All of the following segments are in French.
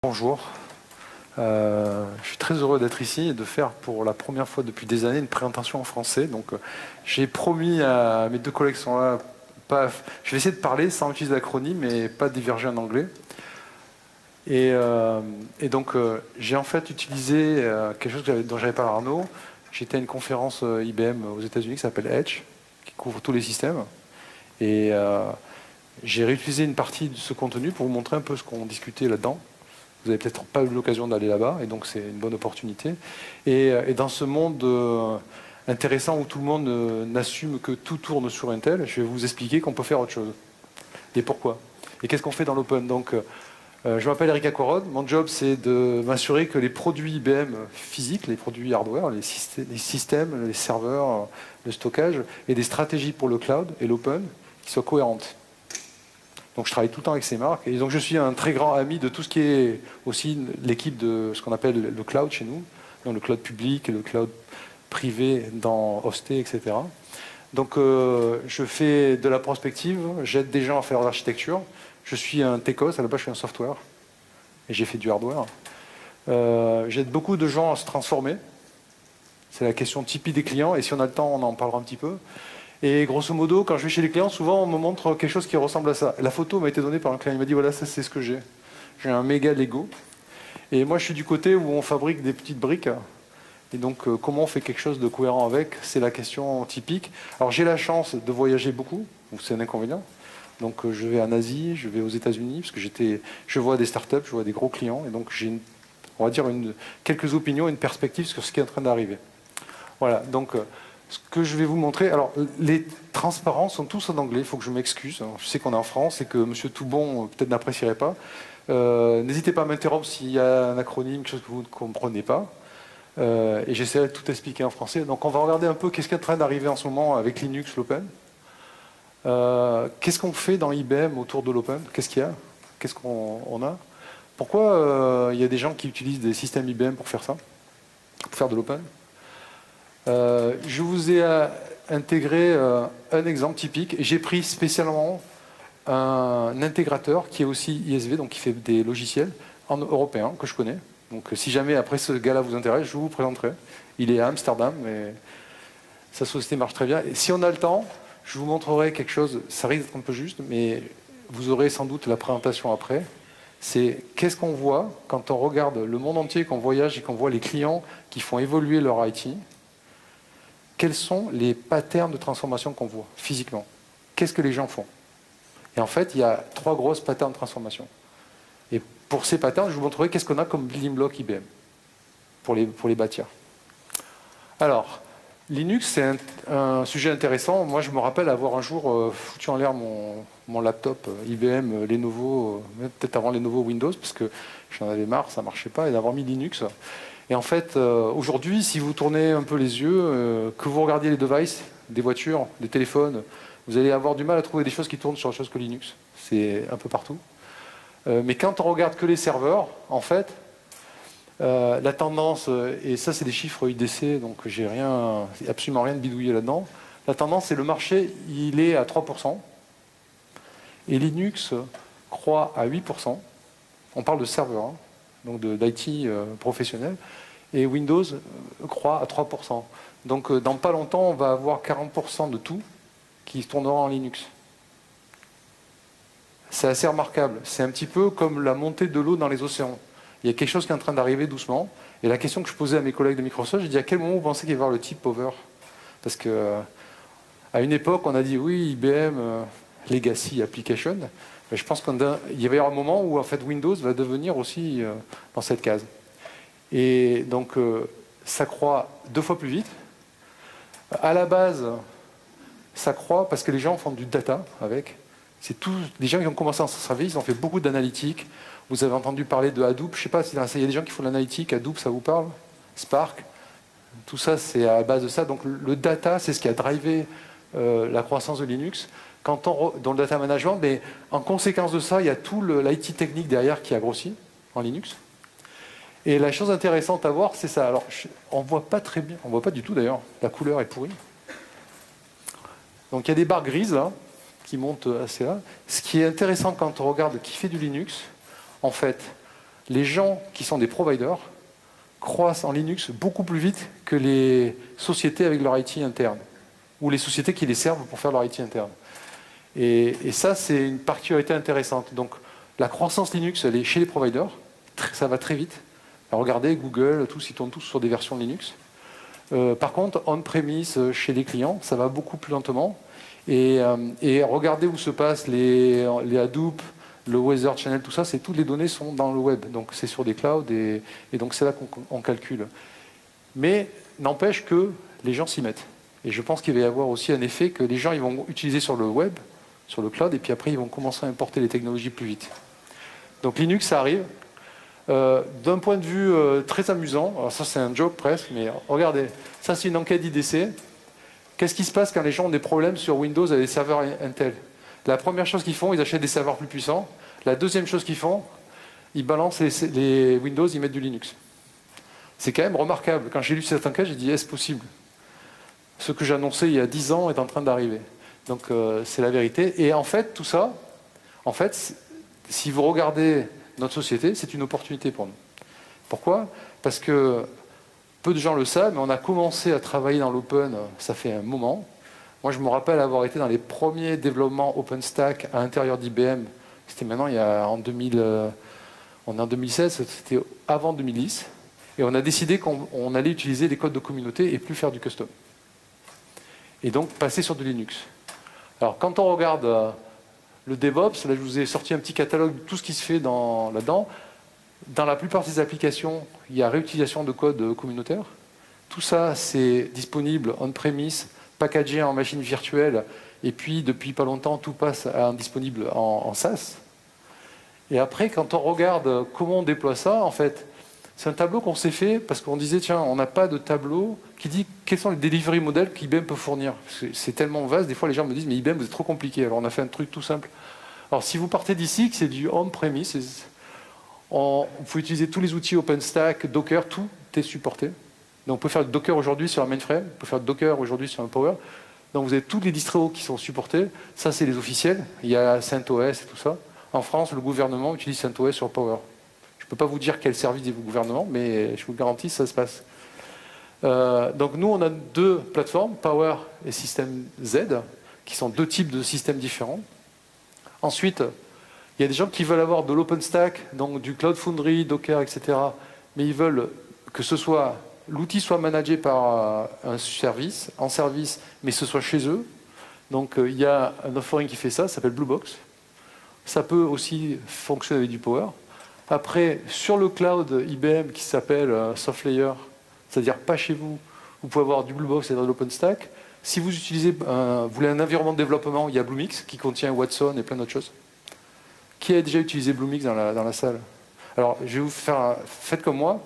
Bonjour, je suis très heureux d'être ici et de faire pour la première fois depuis des années une présentation en français. Donc, j'ai promis à mes deux collègues qui sont là, je vais essayer de parler sans utiliser d'acronyme et pas diverger en anglais. Et donc, j'ai en fait utilisé quelque chose dont j'avais parlé à Arnaud. J'étais à une conférence IBM aux États-Unis qui s'appelle Edge, qui couvre tous les systèmes. Et j'ai réutilisé une partie de ce contenu pour vous montrer un peu ce qu'on discutait là-dedans. Vous n'avez peut-être pas eu l'occasion d'aller là-bas, et donc c'est une bonne opportunité. Et dans ce monde intéressant où tout le monde n'assume que tout tourne sur Intel, je vais vous expliquer qu'on peut faire autre chose. Et pourquoi. Et qu'est-ce qu'on fait dans l'open. Donc, je m'appelle Eric Akorod. Mon job, c'est de m'assurer que les produits IBM physiques, les produits hardware, les systèmes, les serveurs, le stockage, et des stratégies pour le cloud et l'open qui soient cohérentes. Donc je travaille tout le temps avec ces marques. Et donc je suis un très grand ami de tout ce qui est aussi l'équipe de ce qu'on appelle le cloud chez nous, donc le cloud public, le cloud privé dans hosté, etc. Donc je fais de la prospective, j'aide des gens à faire de l'architecture. Je suis un techos, à la base je suis un software, et j'ai fait du hardware. J'aide beaucoup de gens à se transformer. C'est la question typique des clients, et si on a le temps, on en parlera un petit peu. Et grosso modo, quand je vais chez les clients, souvent on me montre quelque chose qui ressemble à ça. La photo m'a été donnée par un client, il m'a dit voilà, ça c'est ce que j'ai. J'ai un méga Lego. Et moi je suis du côté où on fabrique des petites briques. Et donc comment on fait quelque chose de cohérent avec, c'est la question typique. Alors j'ai la chance de voyager beaucoup, ou c'est un inconvénient. Donc je vais en Asie, je vais aux États-Unis, parce que je vois des startups, je vois des gros clients, et donc j'ai, on va dire, quelques opinions, une perspective sur ce qui est en train d'arriver. Voilà, donc ce que je vais vous montrer, alors les transparents sont tous en anglais, il faut que je m'excuse. Je sais qu'on est en France et que M. Toubon peut-être n'apprécierait pas. N'hésitez pas à m'interrompre s'il y a un acronyme, quelque chose que vous ne comprenez pas. Et j'essaierai de tout expliquer en français. Donc on va regarder un peu qu'est-ce qui est en train d'arriver en ce moment avec Linux, l'open. Qu'est-ce qu'on fait dans IBM autour de l'open? Qu'est-ce qu'il y a? Qu'est-ce qu'on a? Pourquoi il y a des gens qui utilisent des systèmes IBM pour faire ça? Pour faire de l'open? Je vous ai intégré un exemple typique. J'ai pris spécialement un intégrateur qui est aussi ISV, donc qui fait des logiciels en européen, que je connais. Donc si jamais après ce gars-là vous intéresse, je vous présenterai. Il est à Amsterdam, mais sa société marche très bien. Et si on a le temps, je vous montrerai quelque chose, ça risque d'être un peu juste, mais vous aurez sans doute la présentation après. C'est qu'est-ce qu'on voit quand on regarde le monde entier, qu'on voyage et qu'on voit les clients qui font évoluer leur IT. Quels sont les patterns de transformation qu'on voit physiquement? Qu'est-ce que les gens font? Et en fait, il y a 3 grosses patterns de transformation. Et pour ces patterns, je vous montrerai qu'est-ce qu'on a comme building block IBM pour les bâtir. Alors, Linux, c'est un sujet intéressant. Moi, je me rappelle avoir un jour foutu en l'air mon laptop IBM Lenovo, peut-être avant Lenovo Windows, parce que j'en avais marre, ça ne marchait pas, et d'avoir mis Linux. Et en fait, aujourd'hui, si vous tournez un peu les yeux, que vous regardiez les devices, des voitures, des téléphones, vous allez avoir du mal à trouver des choses qui tournent sur autre chose que Linux. C'est un peu partout. Mais quand on regarde que les serveurs, en fait, la tendance, et ça c'est des chiffres IDC, donc j'ai absolument rien de bidouillé là-dedans, la tendance c'est le marché, il est à 3%, et Linux croît à 8%. On parle de serveurs, hein, donc d'IT professionnel, et Windows croît à 3%. Donc dans pas longtemps, on va avoir 40% de tout qui se tournera en Linux. C'est assez remarquable. C'est un petit peu comme la montée de l'eau dans les océans. Il y a quelque chose qui est en train d'arriver doucement. Et la question que je posais à mes collègues de Microsoft, j'ai dit à quel moment vous pensez qu'il va y avoir le tip over? Parce que à une époque, on a dit oui, IBM Legacy Application. Mais je pense qu'il va y avoir un moment où en fait Windows va devenir aussi dans cette case. Et donc ça croît 2 fois plus vite. À la base, ça croît parce que les gens font du data avec. C'est tous des gens qui ont commencé à s'en servir, ils ont fait beaucoup d'analytiques. Vous avez entendu parler de Hadoop, je ne sais pas s'il y a des gens qui font de l'analytique, Hadoop, ça vous parle? Spark, tout ça c'est à la base de ça. Donc le data, c'est ce qui a drivé la croissance de Linux. Dans le data management, mais en conséquence de ça, il y a tout l'IT technique derrière qui a grossi en Linux. Et la chose intéressante à voir, c'est ça. Alors, on ne voit pas très bien, on ne voit pas du tout d'ailleurs, la couleur est pourrie. Donc il y a des barres grises là, qui montent assez là. Ce qui est intéressant quand on regarde qui fait du Linux, en fait, les gens qui sont des providers croissent en Linux beaucoup plus vite que les sociétés avec leur IT interne, ou les sociétés qui les servent pour faire leur IT interne. Et ça, c'est une particularité intéressante. Donc, la croissance Linux, elle est chez les providers, ça va très vite. Alors, regardez, Google, tous, ils tournent tous sur des versions Linux. Par contre, on-premise, chez les clients, ça va beaucoup plus lentement. Et regardez où se passent les Hadoop, le Weather Channel, tout ça, toutes les données sont dans le web. Donc, c'est sur des clouds, et donc c'est là qu'on calcule. Mais n'empêche que les gens s'y mettent. Et je pense qu'il va y avoir aussi un effet que les gens ils vont utiliser sur le web, sur le cloud, et puis après, ils vont commencer à importer les technologies plus vite. Donc Linux, ça arrive. D'un point de vue très amusant, alors ça c'est un joke presque, mais regardez, ça c'est une enquête d'IDC. Qu'est-ce qui se passe quand les gens ont des problèmes sur Windows avec des serveurs Intel? La première chose qu'ils font, ils achètent des serveurs plus puissants. La deuxième chose qu'ils font, ils balancent les Windows, ils mettent du Linux. C'est quand même remarquable. Quand j'ai lu cette enquête, j'ai dit, est-ce possible? Ce que j'annonçais il y a 10 ans est en train d'arriver. Donc c'est la vérité. Et en fait, tout ça, en fait, si vous regardez notre société, c'est une opportunité pour nous. Pourquoi? Parce que peu de gens le savent, mais on a commencé à travailler dans l'open, ça fait un moment. Moi, je me rappelle avoir été dans les premiers développements OpenStack à l'intérieur d'IBM. C'était maintenant, on est en 2016, c'était avant 2010. Et on a décidé qu'on allait utiliser les codes de communauté et plus faire du custom. Et donc, passer sur de Linux. Alors, quand on regarde le DevOps, là, je vous ai sorti un petit catalogue de tout ce qui se fait là-dedans. Dans la plupart des applications, il y a réutilisation de code communautaire. Tout ça, c'est disponible on-premise, packagé en machine virtuelle, et puis, depuis pas longtemps, tout passe disponible en SaaS. Et après, quand on regarde comment on déploie ça, en fait, c'est un tableau qu'on s'est fait parce qu'on disait, tiens, on n'a pas de tableau qui dit quels sont les delivery models qu'IBM peut fournir. C'est tellement vaste, des fois les gens me disent, mais IBM, vous êtes trop compliqué. Alors on a fait un truc tout simple. Alors si vous partez d'ici, que c'est du on-premise, vous pouvez utiliser tous les outils OpenStack, Docker, tout est supporté. Donc on peut faire du Docker aujourd'hui sur un mainframe, on peut faire du Docker aujourd'hui sur un Power. Donc vous avez tous les distros qui sont supportés. Ça, c'est les officiels. Il y a CentOS et tout ça. En France, le gouvernement utilise CentOS sur Power. Je ne peux pas vous dire quel service est le gouvernement, mais je vous garantis, ça se passe. Donc nous, on a deux plateformes, Power et System Z, qui sont deux types de systèmes différents. Ensuite, il y a des gens qui veulent avoir de l'OpenStack, donc du Cloud Foundry, Docker, etc. Mais ils veulent que l'outil soit managé par un service, en service, mais ce soit chez eux. Donc il y a un offering qui fait ça s'appelle Bluebox. Ça peut aussi fonctionner avec du Power. Après, sur le cloud IBM qui s'appelle SoftLayer, c'est-à-dire pas chez vous, vous pouvez avoir du Bluebox et de l'OpenStack. Si vous voulez un environnement de développement, il y a Bluemix qui contient Watson et plein d'autres choses. Qui a déjà utilisé Bluemix dans la salle? Alors, je vais vous faire, faites comme moi.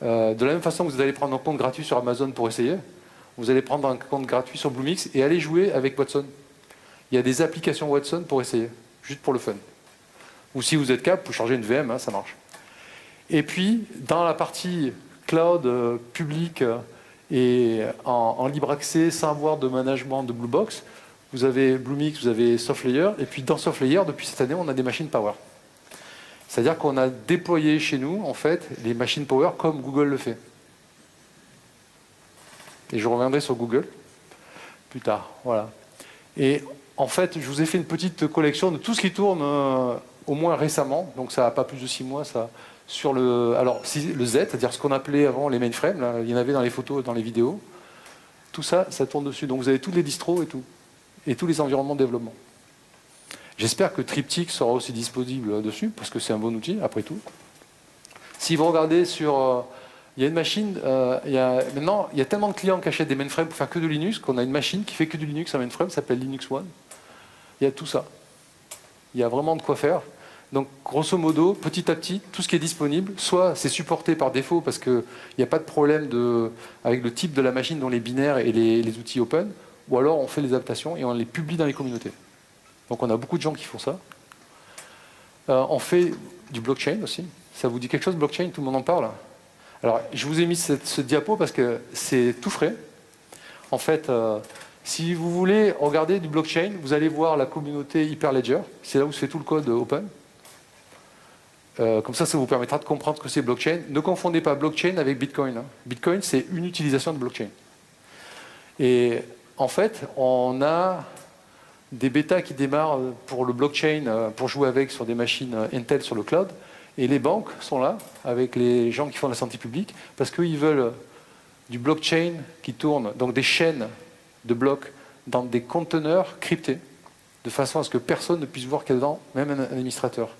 De la même façon que vous allez prendre un compte gratuit sur Amazon pour essayer, vous allez prendre un compte gratuit sur Bluemix et aller jouer avec Watson. Il y a des applications Watson pour essayer, juste pour le fun. Ou si vous êtes capable, vous changez une VM, hein, ça marche. Et puis, dans la partie cloud public et en libre accès, sans avoir de management de Bluebox, vous avez Bluemix, vous avez SoftLayer, et puis dans SoftLayer, depuis cette année, on a des machines Power. C'est-à-dire qu'on a déployé chez nous, en fait, les machines Power comme Google le fait. Et je reviendrai sur Google plus tard. Voilà. Et en fait, je vous ai fait une petite collection de tout ce qui tourne au moins récemment, donc ça n'a pas plus de 6 mois, ça, sur le Z, c'est-à-dire ce qu'on appelait avant les mainframes, là, il y en avait dans les photos, dans les vidéos. Tout ça, ça tourne dessus. Donc vous avez tous les distros et tout. Et tous les environnements de développement. J'espère que Triptych sera aussi disponible dessus, parce que c'est un bon outil, après tout. Si vous regardez sur... il y a une machine... maintenant, il y a tellement de clients qui achètent des mainframes pour faire que de Linux, qu'on a une machine qui fait que du Linux en mainframe, ça s'appelle Linux One. Il y a tout ça. Il y a vraiment de quoi faire. Donc, grosso modo, petit à petit, tout ce qui est disponible, soit c'est supporté par défaut, parce qu'il n'y a pas de problème avec le type de la machine, dont les binaires et les outils open, ou alors on fait les adaptations et on les publie dans les communautés. Donc on a beaucoup de gens qui font ça. On fait du blockchain aussi. Ça vous dit quelque chose, blockchain? Tout le monde en parle. Alors je vous ai mis ce diapo parce que c'est tout frais. En fait, si vous voulez regarder du blockchain, vous allez voir la communauté Hyperledger. C'est là où se fait tout le code open. Comme ça vous permettra de comprendre ce que c'est blockchain. Ne confondez pas blockchain avec Bitcoin, hein. Bitcoin, c'est une utilisation de blockchain. Et en fait, on a des bêtas qui démarrent pour le blockchain, pour jouer avec sur des machines Intel sur le cloud. Et les banques sont là, avec les gens qui font la santé publique, parce qu'ils veulent du blockchain qui tourne, donc des chaînes de blocs dans des conteneurs cryptés, de façon à ce que personne ne puisse voir qu'il y a dedans, même un administrateur.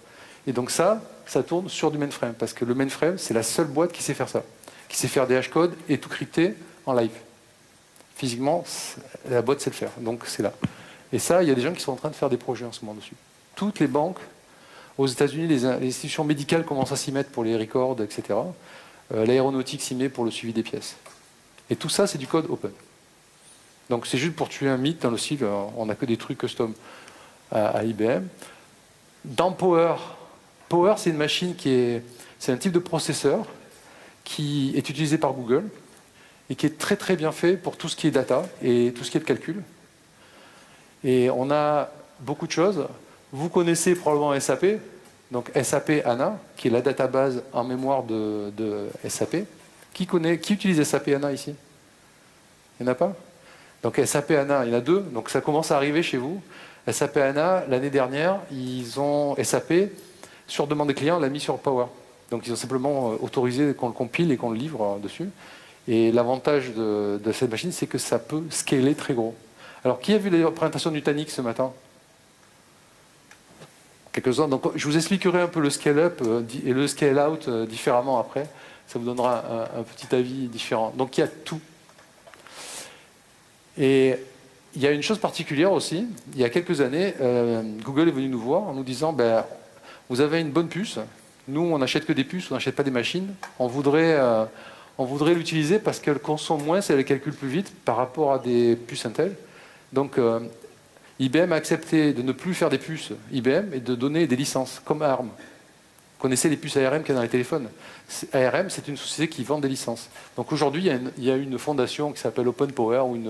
Et donc ça tourne sur du mainframe, parce que le mainframe, c'est la seule boîte qui sait faire ça, qui sait faire des hashcodes et tout crypter en live. Physiquement, la boîte sait le faire, donc c'est là. Et ça, il y a des gens qui sont en train de faire des projets en ce moment dessus. Toutes les banques, aux États-Unis, les institutions médicales commencent à s'y mettre pour les records, etc. L'aéronautique s'y met pour le suivi des pièces. Et tout ça, c'est du code open. Donc c'est juste pour tuer un mythe dans le style, on n'a que des trucs custom à IBM. Dans Power, c'est une machine c'est un type de processeur qui est utilisé par Google et qui est très très bien fait pour tout ce qui est data et tout ce qui est de calcul. Et on a beaucoup de choses. Vous connaissez probablement SAP, donc SAP HANA, qui est la database en mémoire de SAP. Qui utilise SAP HANA ici? Il n'y en a pas? Donc SAP HANA, il y en a deux, donc ça commence à arriver chez vous. SAP HANA, l'année dernière, SAP, sur demande des clients, l'a mis sur Power. Donc ils ont simplement autorisé qu'on le compile et qu'on le livre dessus. Et l'avantage de cette machine, c'est que ça peut scaler très gros. Alors, qui a vu la présentation de Nutanix ce matin? Quelques-uns. Donc, je vous expliquerai un peu le scale-up et le scale-out différemment après. Ça vous donnera un petit avis différent. Donc, il y a tout. Et il y a une chose particulière aussi. Il y a quelques années, Google est venu nous voir en nous disant ben, vous avez une bonne puce. Nous, on n'achète que des puces, on n'achète pas des machines. On voudrait l'utiliser parce qu'elle consomme moins, elle calcule plus vite par rapport à des puces Intel. Donc, IBM a accepté de ne plus faire des puces IBM et de donner des licences, comme ARM. Vous connaissez les puces ARM qu'il y a dans les téléphones? ARM, c'est une société qui vend des licences. Donc aujourd'hui, il y a une fondation qui s'appelle Open Power, ou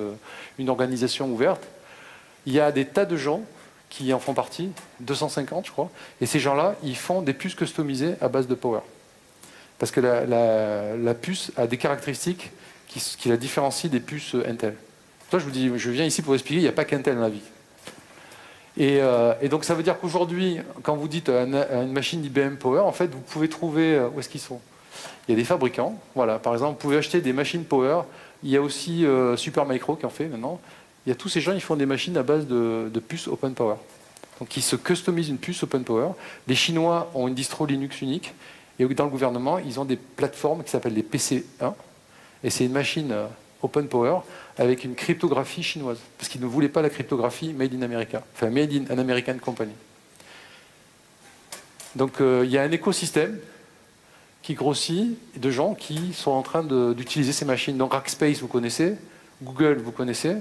une organisation ouverte. Il y a des tas de gens qui en font partie, 250 je crois, et ces gens-là, ils font des puces customisées à base de Power. Parce que la puce a des caractéristiques qui la différencient des puces Intel. Toi, je vous dis, je viens ici pour expliquer, il n'y a pas qu'Intel dans la vie. Et donc, ça veut dire qu'aujourd'hui, quand vous dites à une machine IBM Power, en fait, vous pouvez trouver où est-ce qu'ils sont. Il y a des fabricants. Voilà, par exemple, vous pouvez acheter des machines Power. Il y a aussi Supermicro qui en fait maintenant. Il y a tous ces gens, ils font des machines à base de puces Open Power. Donc, ils se customisent une puce Open Power. Les Chinois ont une distro Linux unique. Et dans le gouvernement, ils ont des plateformes qui s'appellent des PC1. Et c'est une machine Open Power avec une cryptographie chinoise. Parce qu'ils ne voulaient pas la cryptographie made in America. Enfin, made in an American company. Donc, il y a un écosystème qui grossit de gens qui sont en train d'utiliser ces machines. Donc, Rackspace, vous connaissez. Google, vous connaissez.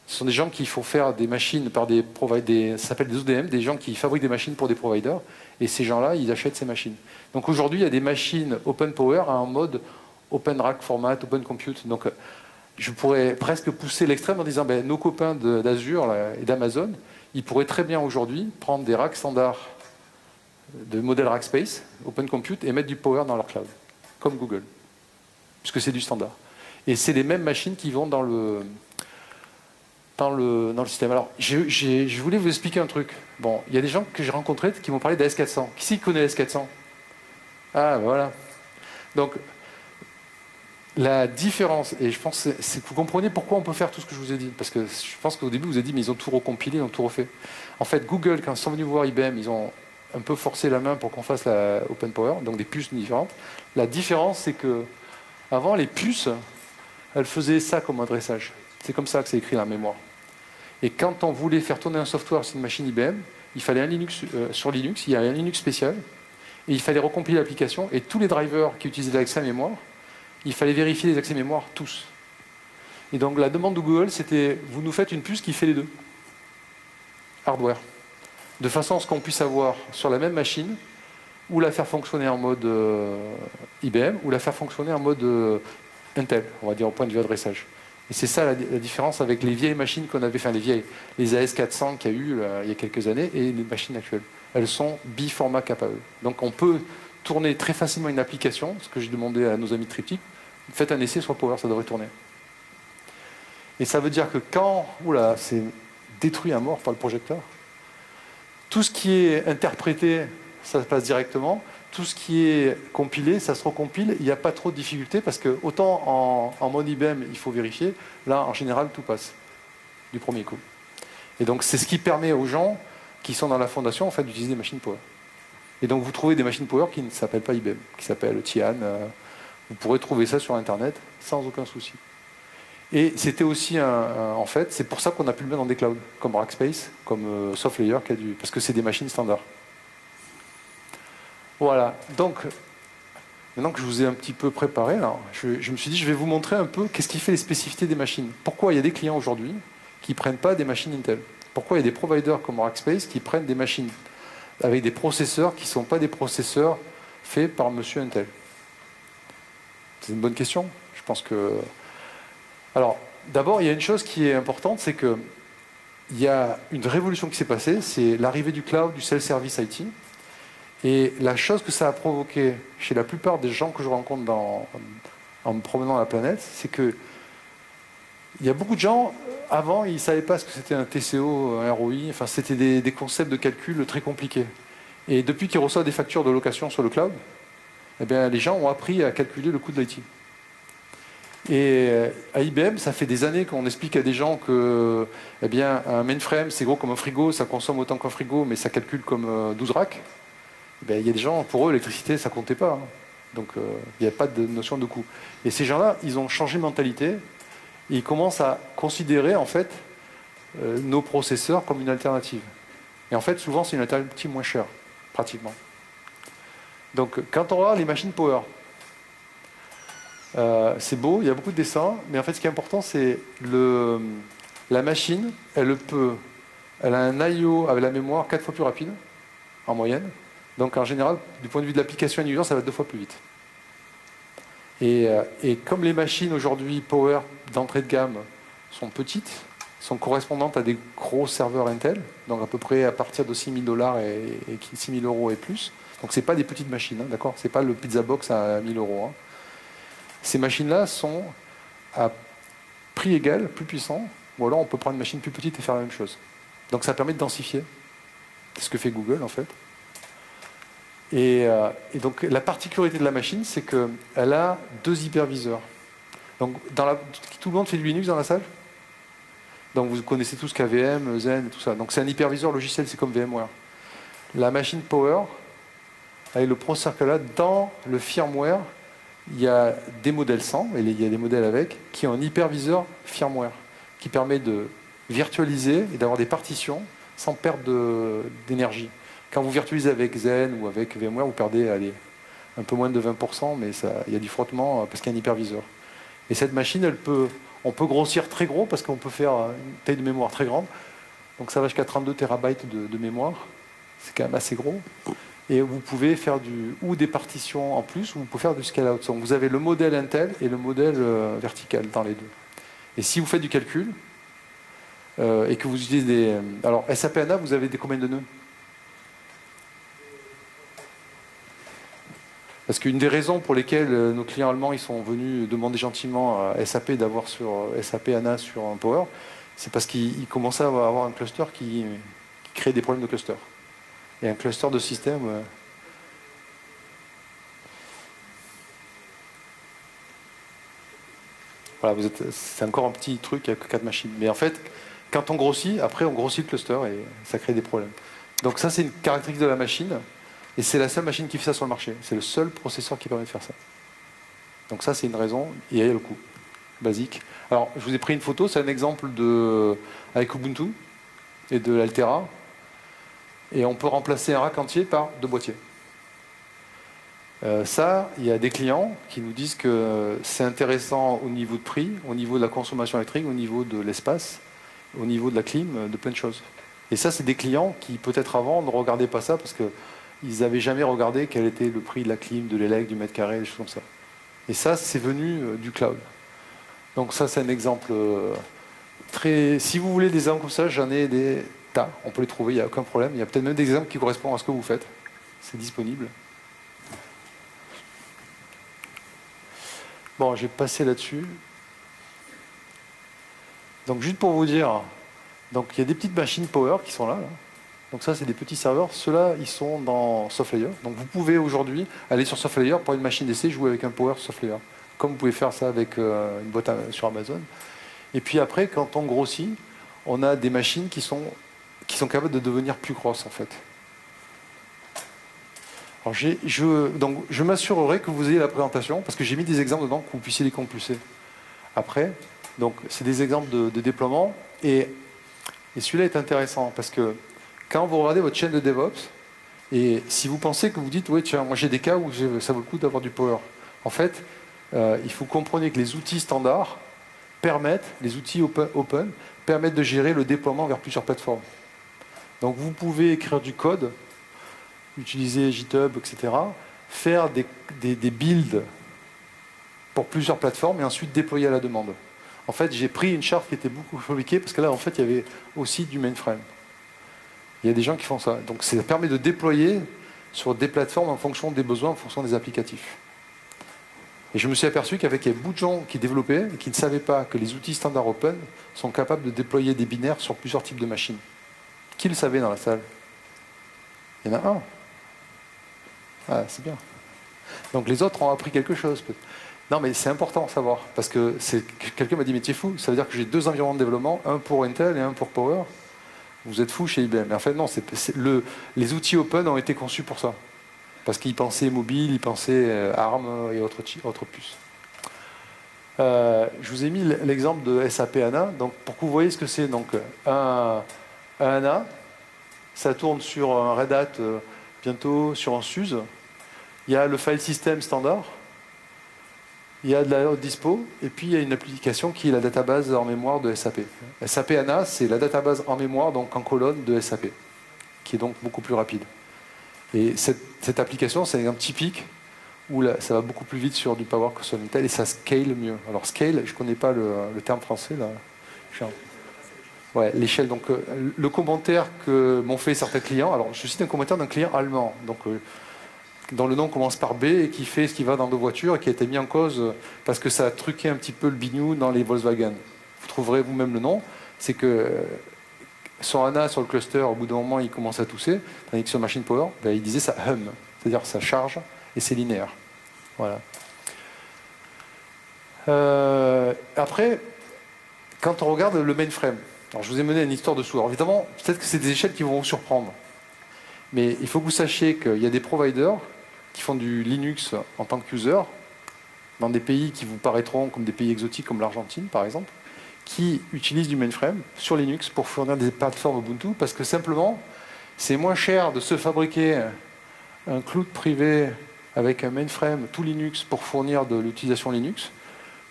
Ce sont des gens qui font faire des machines par des providers, ça s'appelle des ODM, des gens qui fabriquent des machines pour des providers. Et ces gens-là, ils achètent ces machines. Donc, aujourd'hui, il y a des machines Open Power en mode Open Rack Format, Open Compute. Donc, je pourrais presque pousser l'extrême en disant ben, nos copains d'Azure et d'Amazon, ils pourraient très bien aujourd'hui prendre des racks standards de modèle Rackspace, Open Compute, et mettre du Power dans leur cloud, comme Google, puisque c'est du standard. Et c'est les mêmes machines qui vont dans le système. Alors, je voulais vous expliquer un truc. Bon, il y a des gens que j'ai rencontrés qui m'ont parlé de S400. Qui s'y connaît S400? Ah, voilà. Donc, la différence, et je pense c'est que vous comprenez pourquoi on peut faire tout ce que je vous ai dit. Parce que je pense qu'au début, vous avez dit, mais ils ont tout recompilé, ils ont tout refait. En fait, Google, quand ils sont venus voir IBM, ils ont un peu forcé la main pour qu'on fasse la Open Power, donc des puces différentes. La différence, c'est que avant, les puces, elles faisaient ça comme adressage. C'est comme ça que c'est écrit dans la mémoire. Et quand on voulait faire tourner un software sur une machine IBM, il fallait un Linux, sur Linux, il y a un Linux spécial, et il fallait recompiler l'application, et tous les drivers qui utilisaient l'accès à mémoire, il fallait vérifier les accès mémoire, tous. Et donc la demande de Google, c'était, vous nous faites une puce qui fait les deux. Hardware. De façon à ce qu'on puisse avoir sur la même machine, ou la faire fonctionner en mode IBM, ou la faire fonctionner en mode Intel, on va dire au point de vue adressage. Et c'est ça la différence avec les vieilles machines qu'on avait, enfin les AS400 qu'il y a eu il y a quelques années, et les machines actuelles. elles sont bi-format KPE. Donc on peut tourner très facilement une application, ce que j'ai demandé à nos amis de Triptyque, faites un essai sur Power, ça devrait tourner. Et ça veut dire que quand, oula, c'est détruit à mort par le projecteur, tout ce qui est interprété, ça passe directement. Tout ce qui est compilé, ça se recompile. Il n'y a pas trop de difficultés parce que autant en mode IBM, il faut vérifier. Là, en général, tout passe du premier coup. Et donc, c'est ce qui permet aux gens qui sont dans la fondation en fait, d'utiliser des machines Power. Et donc, vous trouvez des machines Power qui ne s'appellent pas IBM, qui s'appellent Tian. Vous pourrez trouver ça sur Internet sans aucun souci. Et c'était aussi en fait, c'est pour ça qu'on a pu le mettre dans des clouds, comme Rackspace, comme SoftLayer, parce que c'est des machines standards. Voilà, donc, maintenant que je vous ai un petit peu préparé, alors, je me suis dit, je vais vous montrer un peu qu'est-ce qui fait les spécificités des machines. Pourquoi il y a des clients aujourd'hui qui ne prennent pas des machines Intel? Pourquoi il y a des providers comme Rackspace qui prennent des machines avec des processeurs qui ne sont pas des processeurs faits par monsieur Intel? C'est une bonne question. Je pense que... Alors, d'abord, il y a une chose qui est importante, c'est qu'il y a une révolution qui s'est passée, c'est l'arrivée du cloud, du self-service IT. Et la chose que ça a provoqué chez la plupart des gens que je rencontre en me promenant la planète, c'est que il y a beaucoup de gens, avant, ils ne savaient pas ce que c'était un TCO, un ROI, enfin, c'était des concepts de calcul très compliqués. Et depuis qu'ils reçoivent des factures de location sur le cloud, eh bien, les gens ont appris à calculer le coût de l'IT. Et à IBM, ça fait des années qu'on explique à des gens que eh bien, un mainframe, c'est gros comme un frigo, ça consomme autant qu'un frigo, mais ça calcule comme 12 racks. Ben, il y a des gens, pour eux, l'électricité, ça ne comptait pas. Hein. Donc, il n'y a pas de notion de coût. Et ces gens-là, ils ont changé de mentalité et ils commencent à considérer, en fait, nos processeurs comme une alternative. Et en fait, souvent, c'est une alternative moins chère, pratiquement. Donc, quand on regarde les machines Power, c'est beau, il y a beaucoup de dessins, mais en fait, ce qui est important, c'est la machine, elle a un I/O avec la mémoire 4 fois plus rapide, en moyenne. Donc en général, du point de vue de l'application individuelle, ça va 2 fois plus vite. Et comme les machines aujourd'hui Power d'entrée de gamme sont petites, sont correspondantes à des gros serveurs Intel, donc à peu près à partir de 6 000 $ et 6 000 € et plus. Donc ce n'est pas des petites machines, hein, d'accord? Ce n'est pas le pizza box à 1 000 €. Hein. Ces machines-là sont à prix égal, plus puissants, ou alors on peut prendre une machine plus petite et faire la même chose. Donc ça permet de densifier. C'est ce que fait Google en fait. Et donc la particularité de la machine, c'est qu'elle a 2 hyperviseurs. Donc tout le monde fait du Linux dans la salle. Donc vous connaissez tous KVM, Zen et tout ça. Donc c'est un hyperviseur logiciel, c'est comme VMware. La machine Power, avec le processeur qu'elle a, dans le firmware, il y a des modèles sans, et il y a des modèles avec, qui ont un hyperviseur firmware, qui permet de virtualiser et d'avoir des partitions sans perte d'énergie. Quand vous virtualisez avec Zen ou avec VMware, vous perdez un peu moins de 20%, mais il y a du frottement parce qu'il y a un hyperviseur. Et cette machine, on peut grossir très gros parce qu'on peut faire une taille de mémoire très grande. Donc ça va jusqu'à 32 TB de mémoire. C'est quand même assez gros. Et vous pouvez faire ou des partitions en plus, ou vous pouvez faire du scale-out. Donc vous avez le modèle Intel et le modèle vertical dans les deux. Et si vous faites du calcul, et que vous utilisez des... Alors SAP HANA, vous avez combien de nœuds? Parce qu'une des raisons pour lesquelles nos clients allemands ils sont venus demander gentiment à SAP d'avoir sur SAP HANA sur un Power, c'est parce qu'ils commençaient à avoir un cluster qui crée des problèmes de cluster. Et un cluster de système... Voilà, c'est encore un petit truc avec 4 machines. Mais en fait, quand on grossit, après on grossit le cluster et ça crée des problèmes. Donc ça, c'est une caractéristique de la machine. Et c'est la seule machine qui fait ça sur le marché. C'est le seul processeur qui permet de faire ça. Donc ça, c'est une raison. Et il y a le coût. Basique. Alors, je vous ai pris une photo. C'est un exemple avec Ubuntu et de l'Altera. Et on peut remplacer un rack entier par 2 boîtiers. Ça, il y a des clients qui nous disent que c'est intéressant au niveau de prix, au niveau de la consommation électrique, au niveau de l'espace, au niveau de la clim, de plein de choses. Et ça, c'est des clients qui, peut-être avant, ne regardaient pas ça parce que ils n'avaient jamais regardé quel était le prix de la clim, de l'élec, du mètre carré, des choses comme ça. Et ça, c'est venu du cloud. Donc ça, c'est un exemple très... Si vous voulez des exemples comme ça, j'en ai des tas, on peut les trouver, il n'y a aucun problème. Il y a peut-être même des exemples qui correspondent à ce que vous faites. C'est disponible. Bon, je vais passer là-dessus. Donc juste pour vous dire, donc il y a des petites machines Power qui sont là. Donc ça, c'est des petits serveurs. Ceux-là, ils sont dans SoftLayer. Donc vous pouvez aujourd'hui aller sur SoftLayer pour une machine d'essai, jouer avec un Power SoftLayer. Comme vous pouvez faire ça avec une boîte sur Amazon. Et puis après, quand on grossit, on a des machines qui sont capables de devenir plus grosses en fait. Alors je m'assurerai que vous ayez la présentation, parce que j'ai mis des exemples dedans, que vous puissiez les compulser. Après, donc c'est des exemples de déploiement, et celui-là est intéressant, parce que quand vous regardez votre chaîne de DevOps, et si vous pensez que vous dites, oui, tiens, moi j'ai des cas où ça vaut le coup d'avoir du Power. En fait, il faut comprendre que les outils standards les outils open permettent de gérer le déploiement vers plusieurs plateformes. Donc vous pouvez écrire du code, utiliser GitHub, etc., faire des builds pour plusieurs plateformes et ensuite déployer à la demande. En fait, j'ai pris une charte qui était beaucoup compliquée parce que là, en fait, il y avait aussi du mainframe. Il y a des gens qui font ça. Donc ça permet de déployer sur des plateformes en fonction des besoins, en fonction des applicatifs. Et je me suis aperçu qu'il y avait beaucoup de gens qui développaient et qui ne savaient pas que les outils standard open sont capables de déployer des binaires sur plusieurs types de machines. Qui le savait dans la salle? Il y en a un. Ah, c'est bien. Donc les autres ont appris quelque chose. Non, mais c'est important à savoir. Parce que quelqu'un m'a dit, mais tu es fou, ça veut dire que j'ai 2 environnements de développement, un pour Intel et un pour Power. Vous êtes fou chez IBM. Mais en fait, non, les outils open ont été conçus pour ça. Parce qu'ils pensaient mobile, ils pensaient ARM et autres puces. Je vous ai mis l'exemple de SAP HANA. Donc, pour que vous voyez ce que c'est, donc un HANA, ça tourne sur un Red Hat, bientôt sur un SUSE. Il y a le file system standard. Il y a de la haute dispo. Et puis, il y a une application qui est la database en mémoire de SAP. SAP HANA, c'est la database en mémoire, donc en colonne de SAP, qui est donc beaucoup plus rapide. Et cette application, c'est un exemple typique où là, ça va beaucoup plus vite sur du Power que sur Intel et ça scale mieux. Alors scale, je ne connais pas le terme français là. Ouais, l'échelle. Donc le commentaire que m'ont fait certains clients. Alors je cite un commentaire d'un client allemand, donc dont le nom commence par B et qui fait ce qui va dans 2 voitures et qui a été mis en cause parce que ça a truqué un petit peu le bignou dans les Volkswagen. Vous trouverez vous-même le nom. C'est que son ANA sur le cluster, au bout d'un moment, il commence à tousser, tandis que sur Machine Power, ben, il disait ça hum, c'est-à-dire ça charge et c'est linéaire. Voilà. Après, quand on regarde le mainframe, alors je vous ai mené une histoire dessous. Alors évidemment, peut-être que c'est des échelles qui vont vous surprendre, mais il faut que vous sachiez qu'il y a des providers qui font du Linux en tant que user dans des pays qui vous paraîtront comme des pays exotiques, comme l'Argentine par exemple, qui utilisent du mainframe sur Linux pour fournir des plateformes Ubuntu, parce que simplement, c'est moins cher de se fabriquer un cloud privé avec un mainframe tout Linux pour fournir de l'utilisation Linux,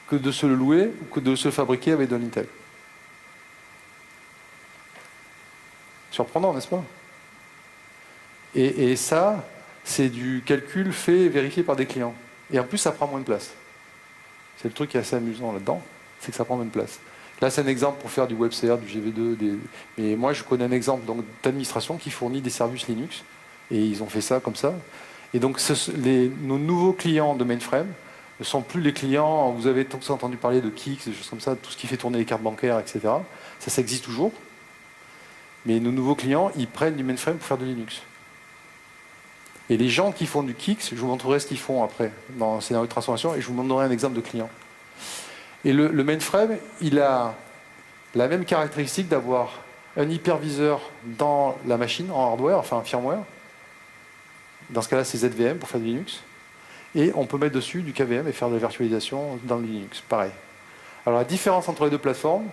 que de se le louer ou que de se fabriquer avec de l'Intel. Surprenant, n'est-ce pas? Et ça, c'est du calcul fait et vérifié par des clients. Et en plus, ça prend moins de place. C'est le truc qui est assez amusant là-dedans, c'est que ça prend moins de place. Là, c'est un exemple pour faire du WebCR, du GV2. Mais moi, je connais un exemple d'administration qui fournit des services Linux. Et ils ont fait ça comme ça. Et donc, nos nouveaux clients de mainframe ne sont plus les clients. Vous avez tous entendu parler de Kix, des choses comme ça, tout ce qui fait tourner les cartes bancaires, etc. Ça existe toujours. Mais nos nouveaux clients, ils prennent du mainframe pour faire de Linux. Et les gens qui font du Kix, je vous montrerai ce qu'ils font après, dans le scénario de transformation, et je vous montrerai un exemple de client. Et le mainframe, il a la même caractéristique d'avoir un hyperviseur dans la machine, en hardware, enfin en firmware. Dans ce cas-là, c'est ZVM pour faire du Linux. Et on peut mettre dessus du KVM et faire de la virtualisation dans le Linux, pareil. Alors la différence entre les 2 plateformes,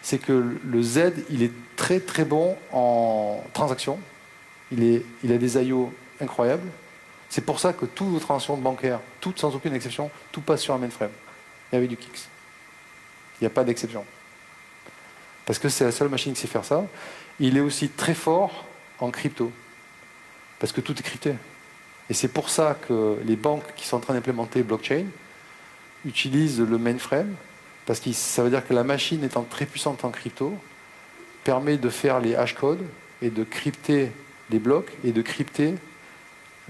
c'est que le Z, il est très très bon en transaction. Il a des I/O incroyables. C'est pour ça que toutes vos transactions bancaires, toutes sans aucune exception, tout passe sur un mainframe. Et avec du Kix. Il n'y a pas d'exception. Parce que c'est la seule machine qui sait faire ça. Il est aussi très fort en crypto. Parce que tout est crypté. Et c'est pour ça que les banques qui sont en train d'implémenter blockchain utilisent le mainframe, parce que ça veut dire que la machine étant très puissante en crypto, permet de faire les hashcodes et de crypter les blocs et de crypter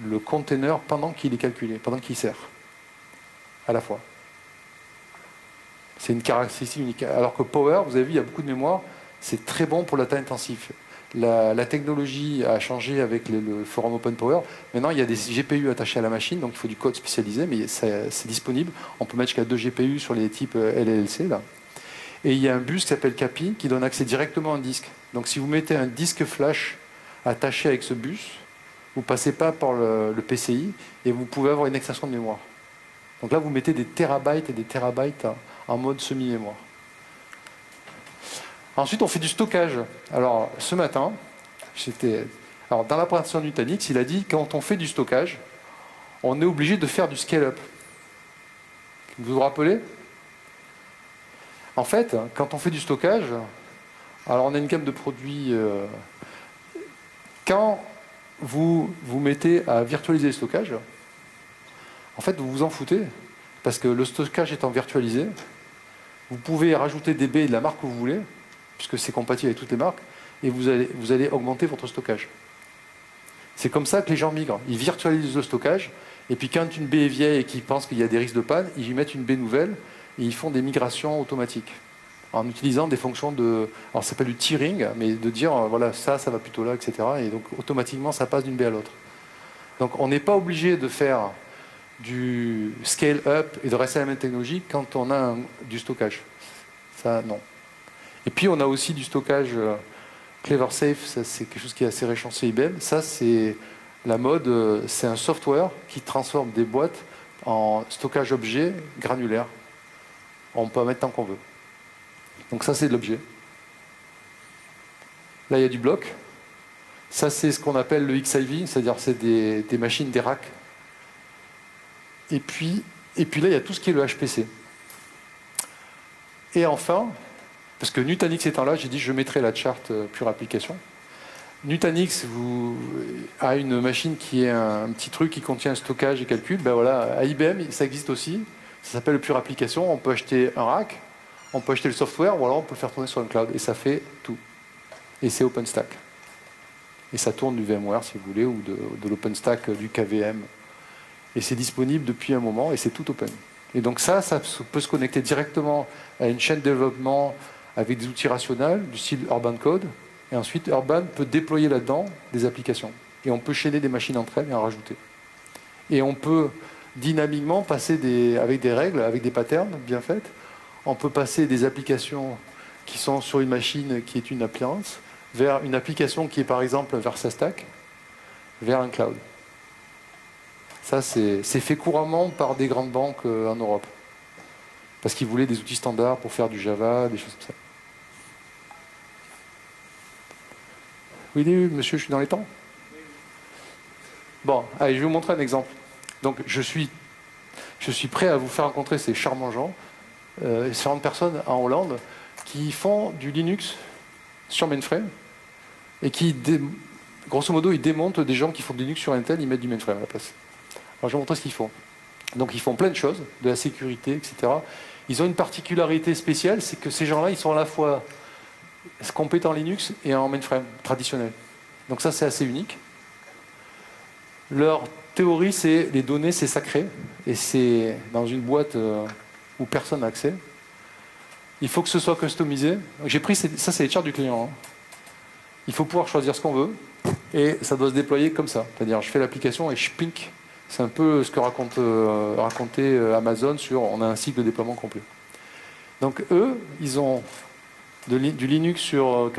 le container pendant qu'il est calculé, pendant qu'il sert, à la fois. C'est une caractéristique unique. Alors que Power, vous avez vu, il y a beaucoup de mémoire, c'est très bon pour la data intensif. La technologie a changé avec le forum Open Power. Maintenant, il y a des GPU attachés à la machine, donc il faut du code spécialisé, mais c'est disponible. On peut mettre jusqu'à 2 GPU sur les types LLC, là. Et il y a un bus qui s'appelle CAPI qui donne accès directement à un disque. Donc si vous mettez un disque flash attaché avec ce bus, vous ne passez pas par le PCI et vous pouvez avoir une extension de mémoire. Donc là, vous mettez des terabytes et des terabytes en mode semi-mémoire. Ensuite, on fait du stockage. Alors, ce matin, dans la présentation de Nutanix, il a dit quand on fait du stockage, on est obligé de faire du scale-up. Vous vous rappelez? En fait, quand on fait du stockage, alors on a une gamme de produits. Quand vous vous mettez à virtualiser le stockage, en fait, vous vous en foutez, parce que le stockage étant virtualisé, vous pouvez rajouter des baies de la marque que vous voulez, puisque c'est compatible avec toutes les marques, et vous allez augmenter votre stockage. C'est comme ça que les gens migrent. Ils virtualisent le stockage, et puis quand une baie est vieille et qu'ils pensent qu'il y a des risques de panne, ils y mettent une baie nouvelle, et ils font des migrations automatiques, en utilisant des fonctions de... Alors ça s'appelle du tiering, mais de dire, voilà, ça va plutôt là, etc. Et donc automatiquement, ça passe d'une baie à l'autre. Donc on n'est pas obligé de faire du scale-up et de rester à la même technologie quand on a du stockage. Ça, non. Et puis on a aussi du stockage CleverSafe, ça c'est quelque chose qui est assez récent chez IBM. Ça c'est la mode, c'est un software qui transforme des boîtes en stockage objet granulaire. On peut en mettre tant qu'on veut. Donc ça c'est de l'objet. Là il y a du bloc. Ça c'est ce qu'on appelle le XIV, c'est-à-dire c'est des machines, des racks. Et puis là il y a tout ce qui est le HPC. Et enfin, parce que Nutanix étant là, j'ai dit je mettrai la charte pure application. Nutanix a une machine qui est un petit truc qui contient stockage et calcul. Ben voilà, à IBM, ça existe aussi. Ça s'appelle pure application. On peut acheter un rack, on peut acheter le software, ou alors on peut le faire tourner sur un cloud. Et ça fait tout. Et c'est OpenStack. Et ça tourne du VMware, si vous voulez, ou de l'OpenStack, du KVM. Et c'est disponible depuis un moment, et c'est tout open. Et donc ça peut se connecter directement à une chaîne de développement avec des outils rationnels, du style Urban Code. Et ensuite, Urban peut déployer là-dedans des applications. Et on peut chaîner des machines entre elles et en rajouter. Et on peut dynamiquement passer avec des règles, avec des patterns bien faites, on peut passer des applications qui sont sur une machine qui est une appliance vers une application qui est par exemple vers sa stack, vers un cloud. Ça, c'est fait couramment par des grandes banques en Europe. Parce qu'ils voulaient des outils standards pour faire du Java, des choses comme ça. Oui, monsieur, je suis dans les temps. Bon, allez, je vais vous montrer un exemple. Donc, je suis prêt à vous faire rencontrer ces charmants gens, ces charmantes personnes en Hollande, qui font du Linux sur mainframe et qui, grosso modo, ils démontent des gens qui font du Linux sur Intel, ils mettent du mainframe à la place. Alors, je vais vous montrer ce qu'ils font. Donc, ils font plein de choses, de la sécurité, etc. Ils ont une particularité spéciale, c'est que ces gens-là, ils sont à la fois compétents en Linux et en mainframe traditionnel. Donc ça, c'est assez unique. Leur théorie, c'est les données, c'est sacré, et c'est dans une boîte où personne n'a accès. Il faut que ce soit customisé. J'ai pris, ça c'est les charts du client. Hein. Il faut pouvoir choisir ce qu'on veut, et ça doit se déployer comme ça. C'est-à-dire, je fais l'application et je pink. C'est un peu ce que racontait Amazon sur on a un cycle de déploiement complet. Donc eux, ils ont du Linux sur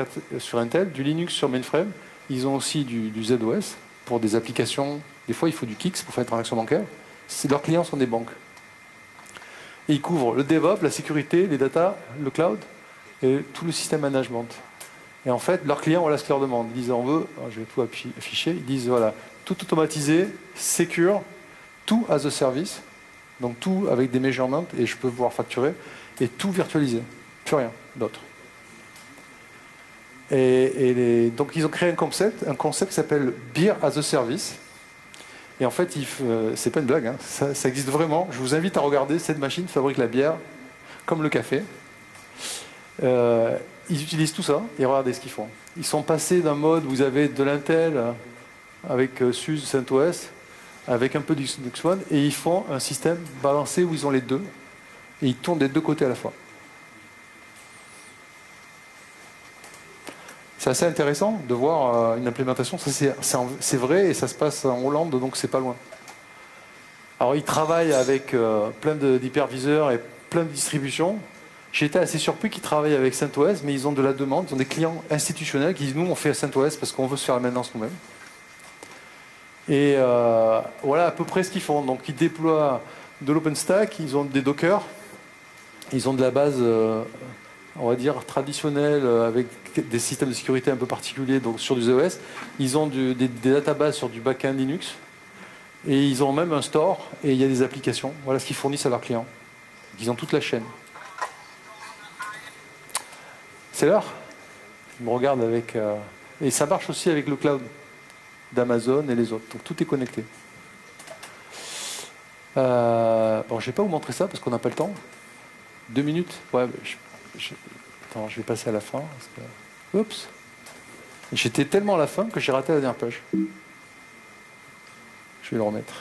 Intel, du Linux sur mainframe. Ils ont aussi du ZOS pour des applications. Des fois, il faut du Kix pour faire une transaction bancaire. Leurs clients sont des banques. Et ils couvrent le DevOps, la sécurité, les data, le cloud et tout le système management. Et en fait, leurs clients, voilà ce qu'ils leur demandent. Ils disent on veut, je vais tout afficher, ils disent voilà, tout automatisé, secure, tout as a service, donc tout avec des measurements et je peux pouvoir facturer, et tout virtualisé, plus rien d'autre. Donc ils ont créé un concept qui s'appelle Beer as a Service. Et en fait, c'est pas une blague, hein, ça existe vraiment. Je vous invite à regarder, cette machine fabrique la bière comme le café. ils utilisent tout ça et regardez ce qu'ils font. Ils sont passés d'un mode où vous avez de l'Intel avec SUSE, CentOS, avec un peu d'Xbox One, et ils font un système balancé où ils ont les deux, et ils tournent des deux côtés à la fois. C'est assez intéressant de voir une implémentation. C'est vrai et ça se passe en Hollande, donc c'est pas loin. Alors ils travaillent avec plein d'hyperviseurs et plein de distributions. J'ai été assez surpris qu'ils travaillent avec CentOS, mais ils ont de la demande, ils ont des clients institutionnels qui disent nous on fait CentOS parce qu'on veut se faire la maintenance nous-mêmes. Et voilà à peu près ce qu'ils font. Donc ils déploient de l'OpenStack, ils ont des Docker, ils ont de la base, on va dire, traditionnelle avec des systèmes de sécurité un peu particuliers donc sur du ZOS. Ils ont des databases sur du backend Linux. Et ils ont même un store et il y a des applications. Voilà ce qu'ils fournissent à leurs clients. Ils ont toute la chaîne. C'est l'heure. Ils me regardent avec... Et ça marche aussi avec le cloud d'Amazon et les autres. Donc tout est connecté. Bon, je ne vais pas vous montrer ça parce qu'on n'a pas le temps. 2 minutes. Ouais, attends, je vais passer à la fin. Parce que... Oups. J'étais tellement à la fin que j'ai raté la dernière page. Je vais le remettre.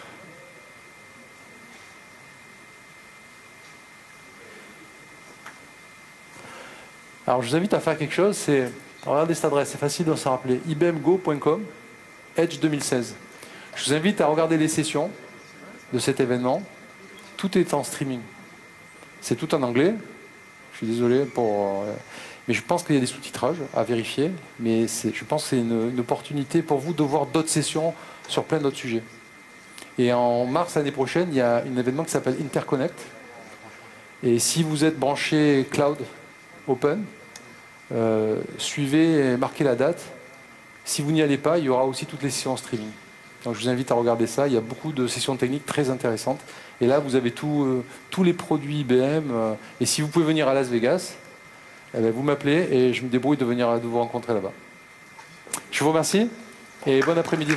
Alors je vous invite à faire quelque chose, c'est regardez cette adresse, c'est facile de s'en rappeler, ibmgo.com, Edge 2016. Je vous invite à regarder les sessions de cet événement. Tout est en streaming. C'est tout en anglais. Je suis désolé pour... mais je pense qu'il y a des sous-titrages à vérifier. Mais je pense que c'est une opportunité pour vous de voir d'autres sessions sur plein d'autres sujets. Et en mars l'année prochaine, il y a un événement qui s'appelle Interconnect. Et si vous êtes branché Cloud Open, suivez et marquez la date. Si vous n'y allez pas, il y aura aussi toutes les sessions en streaming. Donc je vous invite à regarder ça. Il y a beaucoup de sessions techniques très intéressantes. Et là, vous avez tous les produits IBM. Et si vous pouvez venir à Las Vegas, eh bien, vous m'appelez et je me débrouille de vous rencontrer là-bas. Je vous remercie et bon après-midi.